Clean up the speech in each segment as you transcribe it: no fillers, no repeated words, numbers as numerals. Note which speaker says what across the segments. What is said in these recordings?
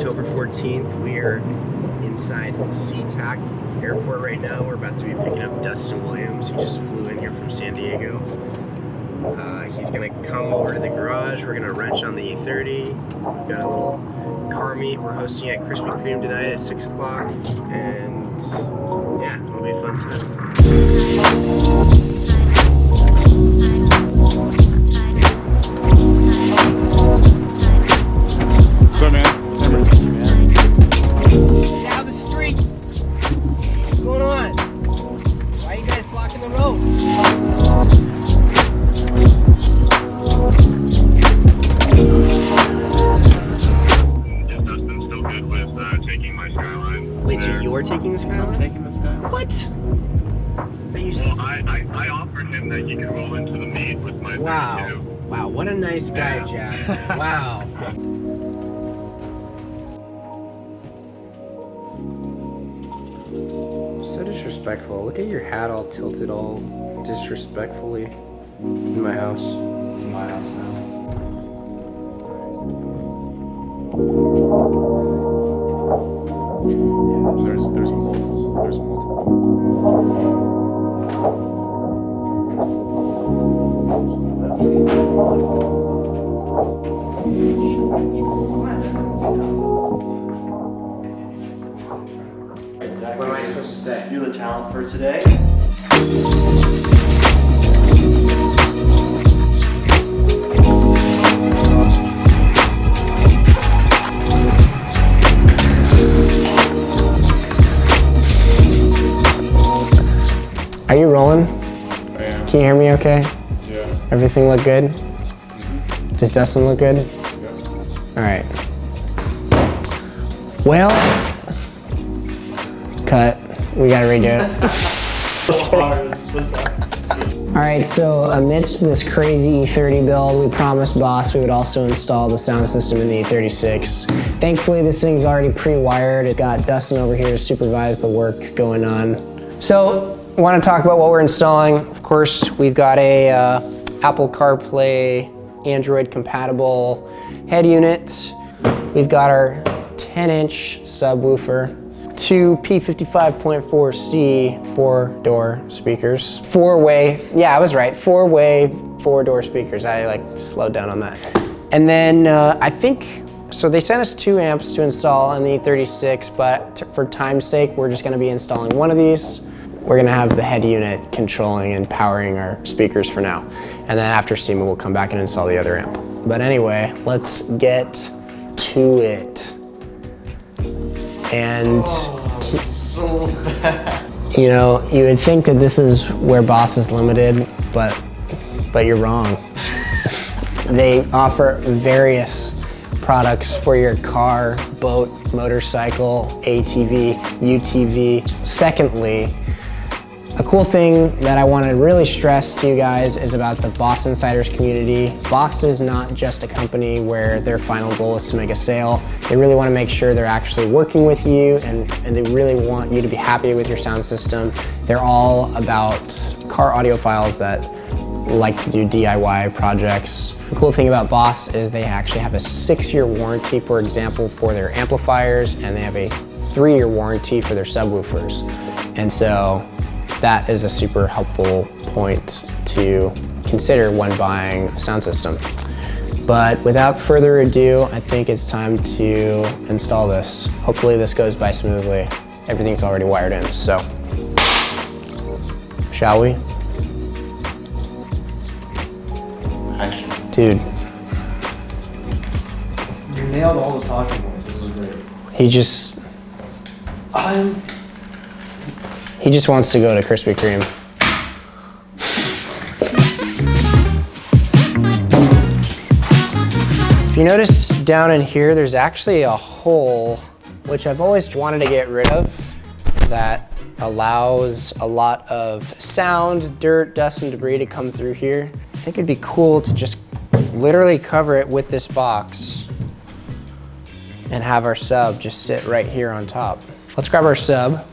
Speaker 1: October 14th. We are inside SeaTac Airport right now. We're about to be picking up Dustin Williams, who just flew in here from San Diego. He's gonna come over to the garage. We're gonna wrench on the E30. We've got a little car meet we're hosting at Krispy Kreme tonight at 6 o'clock. And yeah, it'll be a fun time.
Speaker 2: What's up, man?
Speaker 1: Down the street. What's going on? Why are you guys blocking the road?
Speaker 3: Is Dustin still good with taking my Skyline?
Speaker 1: Wait, so you're taking the Skyline?
Speaker 2: I'm taking the Skyline.
Speaker 1: What?
Speaker 3: Well, I offered him that he could roll into the meet with my 32.
Speaker 1: Wow, what a nice guy, Jack. Wow. So disrespectful. Look at your hat all tilted all disrespectfully in my house.
Speaker 2: It's in my house now. There's
Speaker 1: What am I supposed to say?
Speaker 4: You're the talent for today.
Speaker 1: Are you rolling?
Speaker 2: I am.
Speaker 1: Can you hear me okay?
Speaker 2: Yeah.
Speaker 1: Everything look good? Does Dustin look good?
Speaker 2: Yeah.
Speaker 1: All right. Well, cut. We gotta redo it. All right, so amidst this crazy E30 build, we promised Boss we would also install the sound system in the E36. Thankfully, this thing's already pre-wired. It got Dustin over here to supervise the work going on. So, I want to talk about what we're installing. Of course, we've got a Apple CarPlay, Android compatible head unit. We've got our 10-inch subwoofer, two P55.4C 4-door speakers, four-way, yeah, I was right, four-way, 4-door speakers. I like slowed down on that. And then I think, so they sent us 2 amps to install on the E36, but for time's sake, we're just gonna be installing one of these. We're gonna have the head unit controlling and powering our speakers for now. And then after SEMA, we'll come back and install the other amp. But anyway, let's get to it. And,
Speaker 4: So bad.
Speaker 1: you know, you would think that this is where Boss is limited, but you're wrong. They offer various products for your car, boat, motorcycle, ATV, UTV. Secondly, a cool thing that I want to really stress to you guys is about the Boss Insiders community. Boss is not just a company where their final goal is to make a sale. They really want to make sure they're actually working with you and they really want you to be happy with your sound system. They're all about car audiophiles that like to do DIY projects. The cool thing about Boss is they actually have a 6-year warranty, for example, for their amplifiers, and they have a 3-year warranty for their subwoofers. And so that is a super helpful point to consider when buying a sound system. But without further ado, I think it's time to install this. Hopefully this goes by smoothly. Everything's already wired in, so shall we?
Speaker 4: Action.
Speaker 1: Dude,
Speaker 4: You nailed all the talking points. This was great.
Speaker 1: he just wants to go to Krispy Kreme. If you notice down in here, there's actually a hole, which I've always wanted to get rid of, that allows a lot of sound, dirt, dust, and debris to come through here. I think it'd be cool to just literally cover it with this box and have our sub just sit right here on top. Let's grab our sub.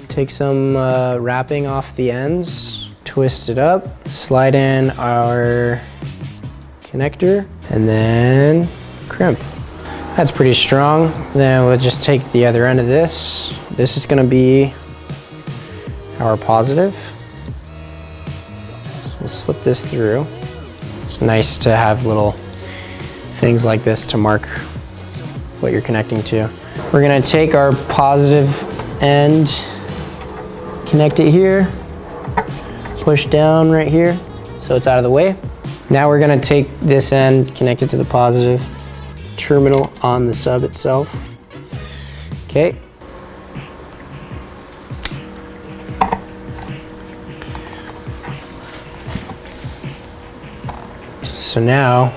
Speaker 1: Take some wrapping off the ends, twist it up, slide in our connector, and then crimp. That's pretty strong. Then we'll just take the other end of this. This is gonna be our positive. So we'll slip this through. It's nice to have little things like this to mark what you're connecting to. We're gonna take our positive end, connect it here, push down right here so it's out of the way. Now we're gonna take this end, connect it to the positive terminal on the sub itself. Okay. So now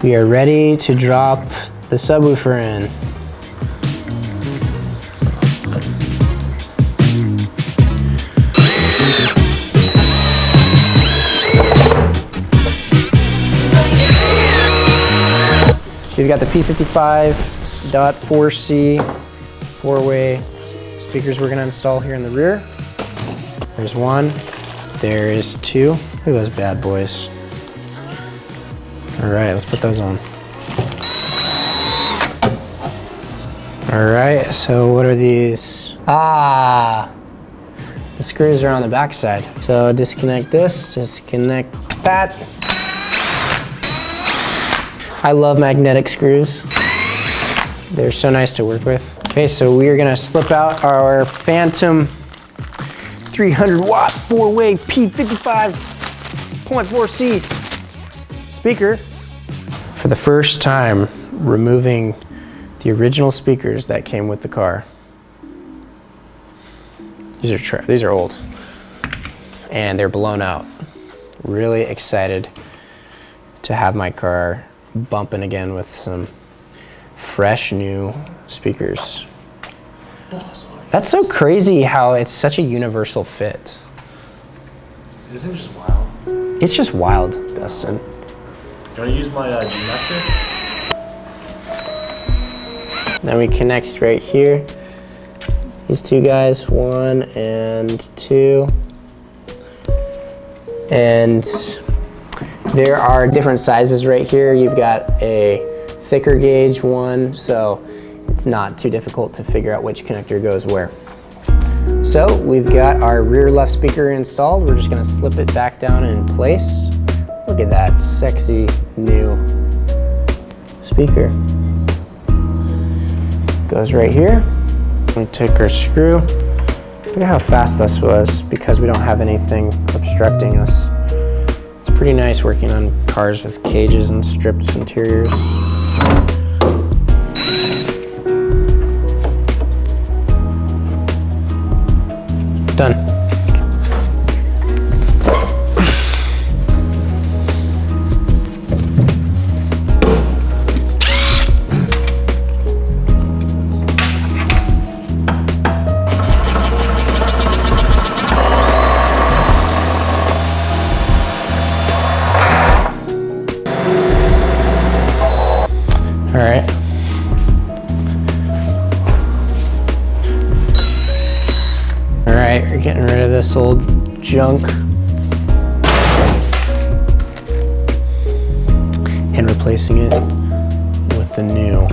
Speaker 1: we are ready to drop the subwoofer in. We've got the P55.4C four-way speakers we're gonna install here in the rear. There's one, there is two. Look at those bad boys. All right, let's put those on. All right, so what are these? Ah, the screws are on the back side. So disconnect this, disconnect that. I love magnetic screws. They're so nice to work with. Okay, so we are gonna slip out our Phantom 300 watt four-way P55.4C speaker. For the first time, removing the original speakers that came with the car. These are old and they're blown out. Really excited to have my car bumping again with some fresh new speakers. That's so crazy how it's such a universal fit.
Speaker 4: Isn't it just wild?
Speaker 1: It's just wild, Dustin.
Speaker 4: Do you want to use my G-Master?
Speaker 1: Then we connect right here. These two guys, 1 and 2. And there are different sizes right here. You've got a thicker gauge one, so it's not too difficult to figure out which connector goes where. So we've got our rear left speaker installed. We're just gonna slip it back down in place. Look at that sexy new speaker. Goes right here. We take our screw. Look at how fast this was because we don't have anything obstructing us. It's pretty nice working on cars with cages and stripped interiors. Done. All right. All right, we're getting rid of this old junk and replacing it with the new.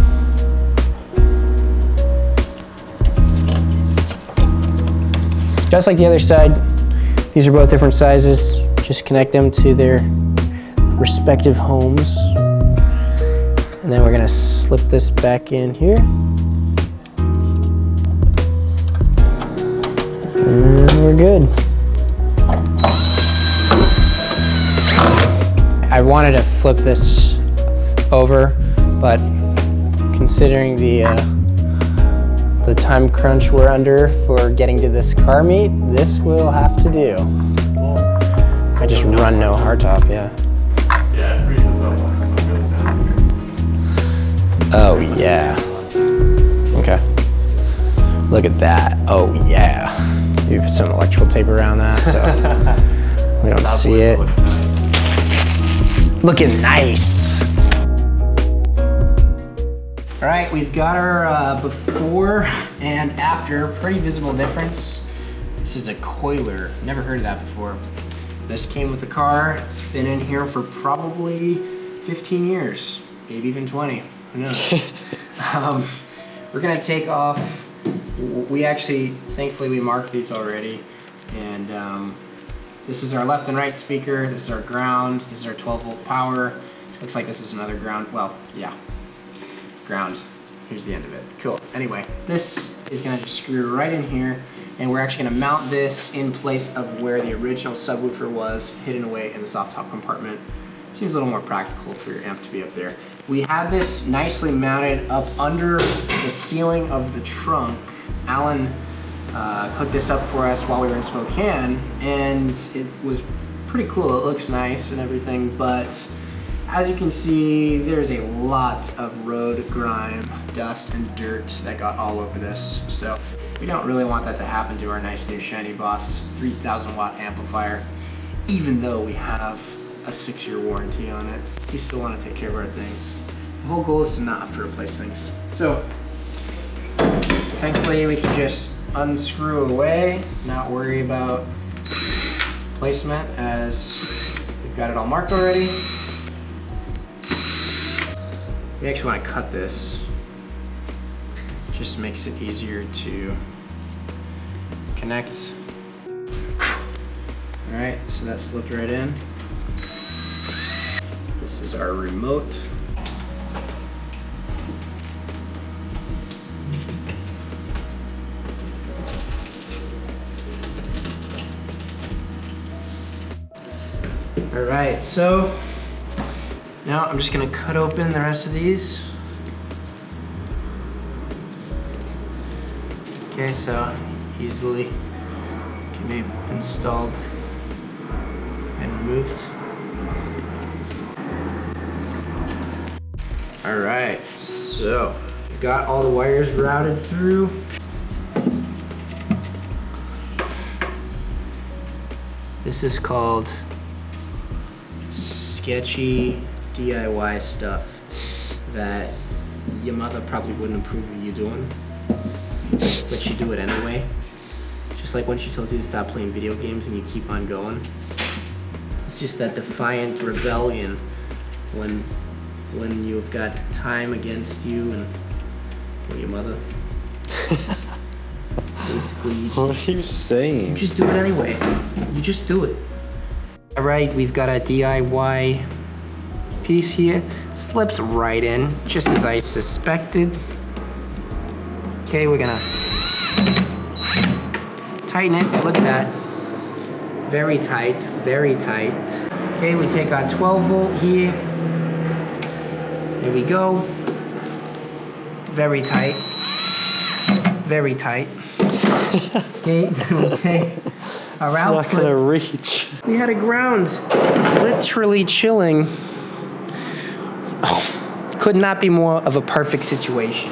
Speaker 1: Just like the other side, these are both different sizes. Just connect them to their respective homes. And then we're gonna slip this back in here. And we're good. I wanted to flip this over, but considering the time crunch we're under for getting to this car meet, this will have to do. I just run no hardtop, yeah.
Speaker 2: Yeah, it freezes up once the sun goes down.
Speaker 1: Oh yeah. Okay. Look at that. Oh yeah. You put some electrical tape around that so we don't see it. Looking nice. All right, we've got our before and after. Pretty visible difference. This is a coiler. Never heard of that before. This came with the car. It's been in here for probably 15 years. maybe even 20. Who knows? We're gonna take off. We actually, thankfully, we marked these already, and this is our left and right speaker. This is our ground. This is our 12-volt power. Looks like this is another ground. Well, yeah, ground. Here's the end of it. Cool. Anyway, this is gonna just screw right in here, and we're actually gonna mount this in place of where the original subwoofer was, hidden away in the soft top compartment. Seems a little more practical for your amp to be up there. We had this nicely mounted up under the ceiling of the trunk. Alan hooked this up for us while we were in Spokane, and it was pretty cool. It looks nice and everything, but as you can see, there's a lot of road grime, dust, and dirt that got all over this. So we don't really want that to happen to our nice new shiny Boss 3000 watt amplifier, even though we have a 6-year warranty on it. We still want to take care of our things. The whole goal is to not have to replace things. So thankfully we can just unscrew away, not worry about placement as we've got it all marked already. We actually want to cut this. Just makes it easier to connect. All right, so that slipped right in. This is our remote. All right, so now I'm just gonna cut open the rest of these. Okay, so easily can be installed and removed. All right, so we've got all the wires routed through. This is called sketchy DIY stuff that your mother probably wouldn't approve of you doing, but you do it anyway. Just like when she tells you to stop playing video games and you keep on going. It's just that defiant rebellion when you've got time against you and your mother. Basically,
Speaker 5: What are you saying?
Speaker 1: you just do it anyway. You just do it. All right, we've got a DIY piece here. Slips right in, just as I suspected. Okay, we're gonna tighten it. Look at that. Very tight, very tight. Okay, we take our 12 volt here. There we go. Very tight. Very tight. Okay, we'll take our
Speaker 5: It's not
Speaker 1: output.
Speaker 5: gonna reach.
Speaker 1: We had a ground literally chilling. Oh, could not be more of a perfect situation.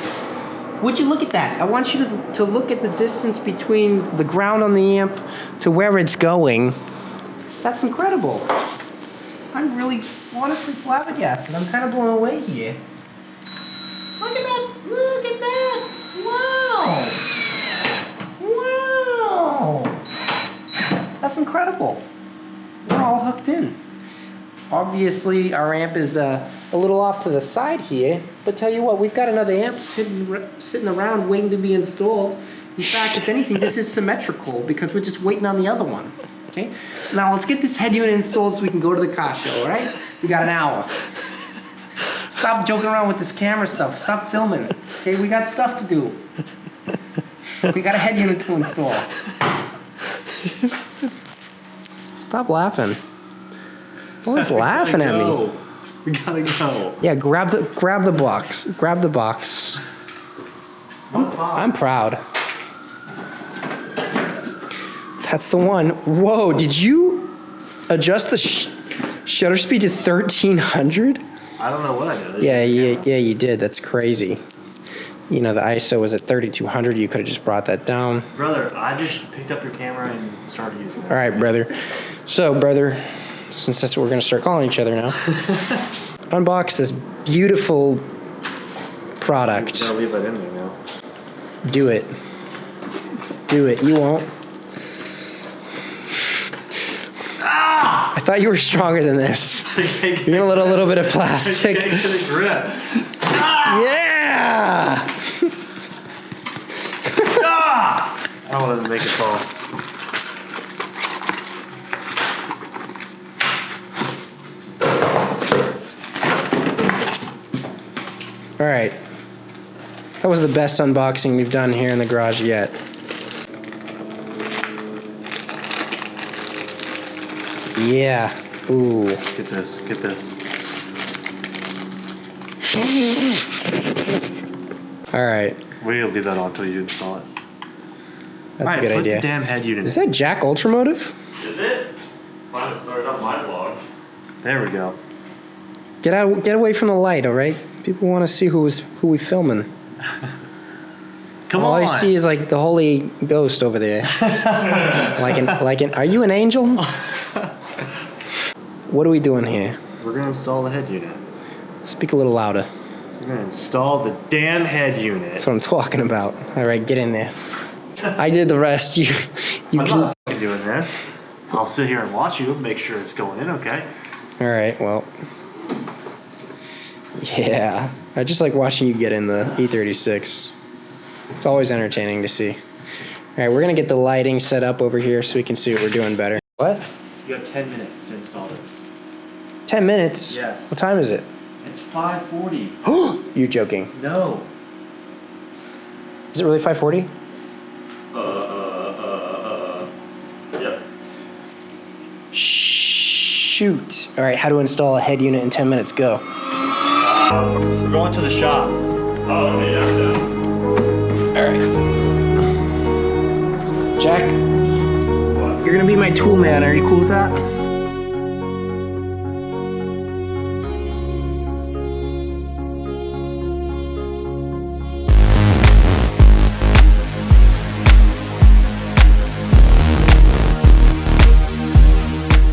Speaker 1: Would you look at that? I want you to look at the distance between the ground on the amp to where it's going. That's incredible. I'm really honestly flabbergasted. I'm kind of blown away here. Look at that! Look at that! Wow! Wow! That's incredible. We're all hooked in. Obviously, our amp is a little off to the side here, but tell you what, we've got another amp sitting around waiting to be installed. In fact, if anything, this is symmetrical because we're just waiting on the other one. Okay? Now let's get this head unit installed so we can go to the car show, all right? We got an hour. Stop joking around with this camera stuff. Stop filming. Okay, we got stuff to do. We got a head unit to install. Stop laughing. No one's laughing at me.
Speaker 4: We gotta go.
Speaker 1: Yeah, grab the box. Grab the box. I'm proud. That's the one. Whoa, did you adjust the shutter speed to 1300?
Speaker 4: I don't know what I did.
Speaker 1: Yeah, you did. That's crazy. You know, the ISO was at 3200. You could have just brought that down.
Speaker 4: Brother, I just picked up your camera and started using it.
Speaker 1: All right, brother. So, brother, since that's what we're going to start calling each other now, unbox this beautiful product.
Speaker 4: I'm gonna leave that in there now.
Speaker 1: Do it. Do it. You won't. I thought you were stronger than this. You're gonna let a little bit of plastic.
Speaker 4: Get to the grip.
Speaker 1: Yeah!
Speaker 4: I don't want to make it fall.
Speaker 1: All right. That was the best unboxing we've done here in the garage yet. Yeah. Ooh.
Speaker 4: Get this. Get this.
Speaker 1: All right.
Speaker 4: We'll leave that on until you install it.
Speaker 1: That's
Speaker 4: All right,
Speaker 1: a good
Speaker 4: put
Speaker 1: idea.
Speaker 4: the damn head unit.
Speaker 1: Is that Jack Ultramotive?
Speaker 2: Is it? Finally started up my vlog.
Speaker 4: There we go.
Speaker 1: Get away from the light, all right? People want to see who we filming.
Speaker 4: Come
Speaker 1: All
Speaker 4: on.
Speaker 1: I see is like the Holy Ghost over there. Are you an angel? What are we doing here?
Speaker 4: We're gonna install the head unit.
Speaker 1: Speak a little louder.
Speaker 4: We're gonna install the damn head unit.
Speaker 1: That's what I'm talking about. All right, get in there. I did the rest. You
Speaker 4: I'm
Speaker 1: can.
Speaker 4: not fucking doing this. I'll sit here and watch you, make sure it's going in okay.
Speaker 1: All right, well. Yeah, I just like watching you get in the E36. It's always entertaining to see. All right, we're gonna get the lighting set up over here so we can see what we're doing better. What?
Speaker 4: You have 10 minutes to install this.
Speaker 1: 10 minutes?
Speaker 4: Yes.
Speaker 1: What time is it?
Speaker 4: It's 5:40.
Speaker 1: You're joking.
Speaker 4: No.
Speaker 1: Is it really 5:40?
Speaker 2: Yep.
Speaker 1: Shoot. All right, how to install a head unit in 10 minutes, go.
Speaker 4: We're going to the shop.
Speaker 2: Oh, okay, yeah, I'm done.
Speaker 1: All right. Jack,
Speaker 2: What?
Speaker 1: you're gonna be my tool man. Are you cool with that?